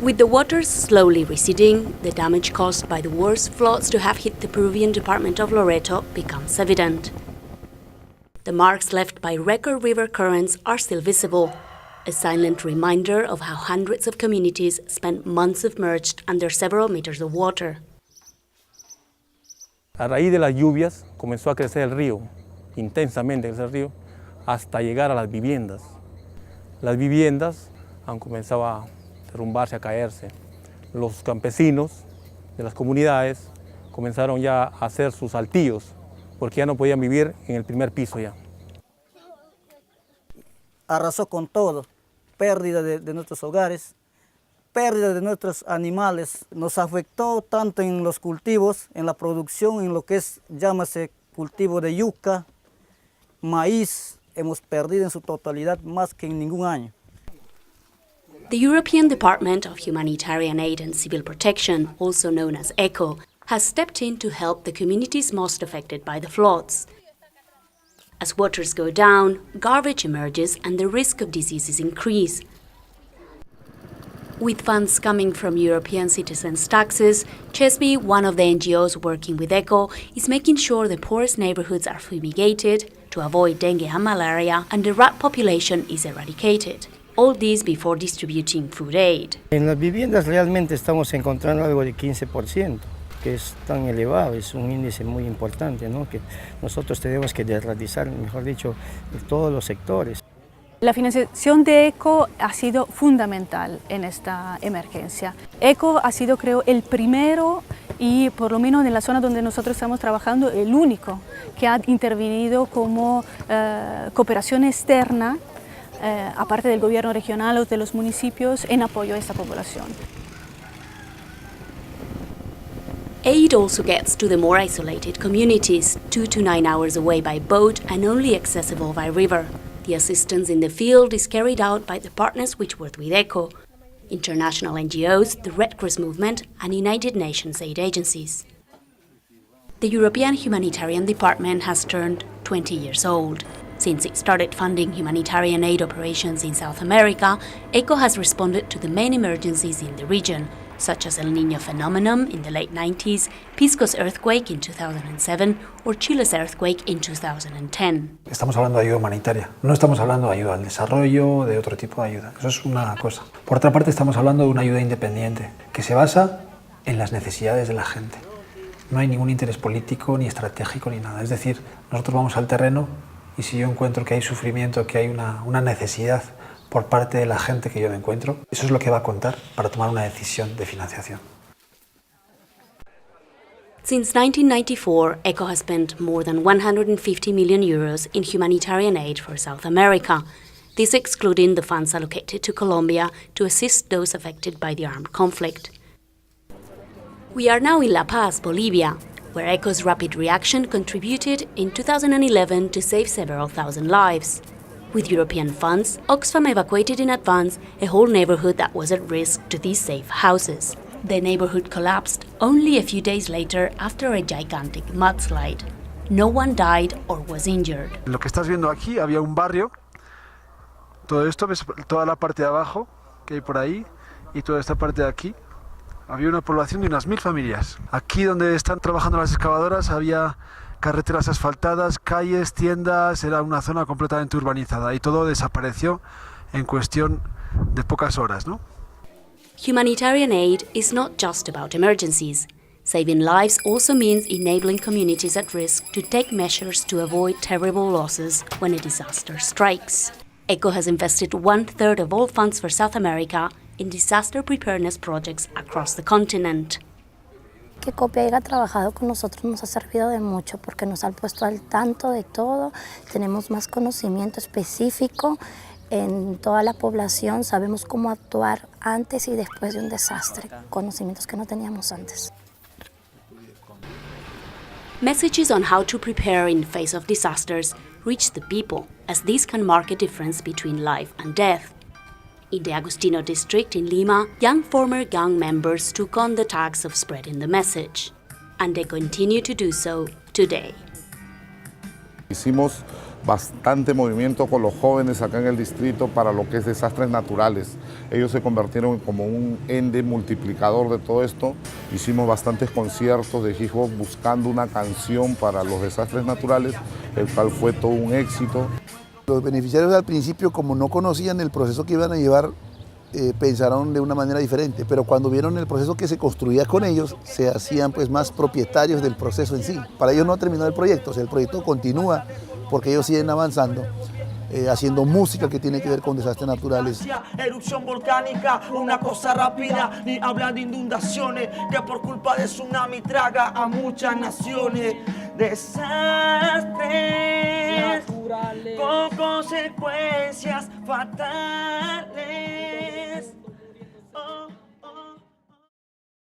With the waters slowly receding, the damage caused by the worst floods to have hit the Peruvian department of Loreto becomes evident. The marks left by record river currents are still visible, a silent reminder of how hundreds of communities spent months submerged under several meters of water. A raíz de las lluvias comenzó a crecer el río, intensamente crecer el río, hasta llegar a las viviendas. Las viviendas han comenzado a derrumbarse, a caerse. Los campesinos de las comunidades comenzaron ya a hacer sus altillos, porque ya no podían vivir en el primer piso ya. Arrasó con todo, pérdida de nuestros hogares, pérdida de nuestros animales, nos afectó tanto en los cultivos, en la producción, en lo que es, llámase, cultivo de yuca, maíz, hemos perdido en su totalidad más que en ningún año. The European Department of Humanitarian Aid and Civil Protection, also known as ECHO, has stepped in to help the communities most affected by the floods. As waters go down, garbage emerges and the risk of diseases increase. With funds coming from European citizens' taxes, CHESBI, one of the NGOs working with ECHO, is making sure the poorest neighborhoods are fumigated to avoid dengue and malaria, and the rat population is eradicated. All this before distributing food aid. En las viviendas realmente estamos encontrando algo de 15%, que es tan elevado, es un índice muy importante, ¿no? Que nosotros tenemos que realizar, mejor dicho, en todos los sectores. La financiación de ECHO ha sido fundamental en esta emergencia. ECHO ha sido, creo, el primero y, por lo menos en la zona donde nosotros estamos trabajando, el único que ha intervenido como cooperación externa, aparte del gobierno regional o de los municipios, en apoyo a esta población. Aid also gets to the more isolated communities, 2 to 9 hours away by boat and only accessible by river. The assistance in the field is carried out by the partners which work with ECHO, international NGOs, the Red Cross movement, and United Nations aid agencies. The European Humanitarian Department has turned 20 years old. Since it started funding humanitarian aid operations in South America, ECHO has responded to the main emergencies in the region, such as El Niño phenomenon in the late 90s, Pisco's earthquake in 2007, or Chile's earthquake in 2010. Estamos hablando de ayuda humanitaria, no estamos hablando de ayuda al desarrollo, de otro tipo de ayuda. Eso es una cosa. Por otra parte, estamos hablando de una ayuda independiente, que se basa en las necesidades de la gente. No hay ningún interés político, ni estratégico, ni nada. Es decir, nosotros vamos al terreno y si yo encuentro que hay sufrimiento, que hay una necesidad por parte de la gente que yo me encuentro, eso es lo que va a contar para tomar una decisión de financiación. Since 1994, ECHO has spent more than 150 million euros in humanitarian aid for South America, this excluding the funds allocated to Colombia to assist those affected by the armed conflict. We are now in La Paz, Bolivia, where ECHO's rapid reaction contributed in 2011 to save several thousand lives. With European funds, Oxfam evacuated in advance a whole neighborhood that was at risk to these safe houses. The neighborhood collapsed only a few days later after a gigantic mudslide. No one died or was injured. Lo que estás viendo aquí, había un barrio, todo esto, ves toda la parte de abajo que hay por ahí y toda esta parte de aquí, había una población de unas 1000 familias. Aquí donde están trabajando las excavadoras había carreteras asfaltadas, calles, tiendas, era una zona completamente urbanizada y todo desapareció en cuestión de pocas horas, ¿no? Humanitarian aid is not just about emergencies. Saving lives also means enabling communities at risk to take measures to avoid terrible losses when a disaster strikes. ECHO has invested 1/3 of all funds for South America in disaster preparedness projects across the continent. Que COPE haya trabajado con nosotros nos ha servido de mucho porque nos han puesto al tanto de todo, tenemos más conocimiento específico en toda la población, sabemos cómo actuar antes y después de un desastre, conocimientos que no teníamos antes. Messages on how to prepare in face of disasters reach the people, as these can mark a difference between life and death. In the Agustino district in Lima, young former gang members took on the task of spreading the message, and they continue to do so today. Hicimos bastante movimiento con los jóvenes acá en el distrito para lo que es desastres naturales. Ellos se convirtieron como un ente multiplicador de todo esto. Hicimos bastantes conciertos de hip hop buscando una canción para los desastres naturales, el cual fue todo un éxito. Los beneficiarios al principio, como no conocían el proceso que iban a llevar, pensaron de una manera diferente, pero cuando vieron el proceso que se construía con ellos, se hacían pues más propietarios del proceso en sí. Para ellos no terminó el proyecto, o sea, el proyecto continúa porque ellos siguen avanzando, haciendo música que tiene que ver con desastres naturales. Erupción volcánica, una cosa rápida, ni hablan de inundaciones, que por culpa de tsunami traga a muchas naciones. Desastres con consecuencias fatales.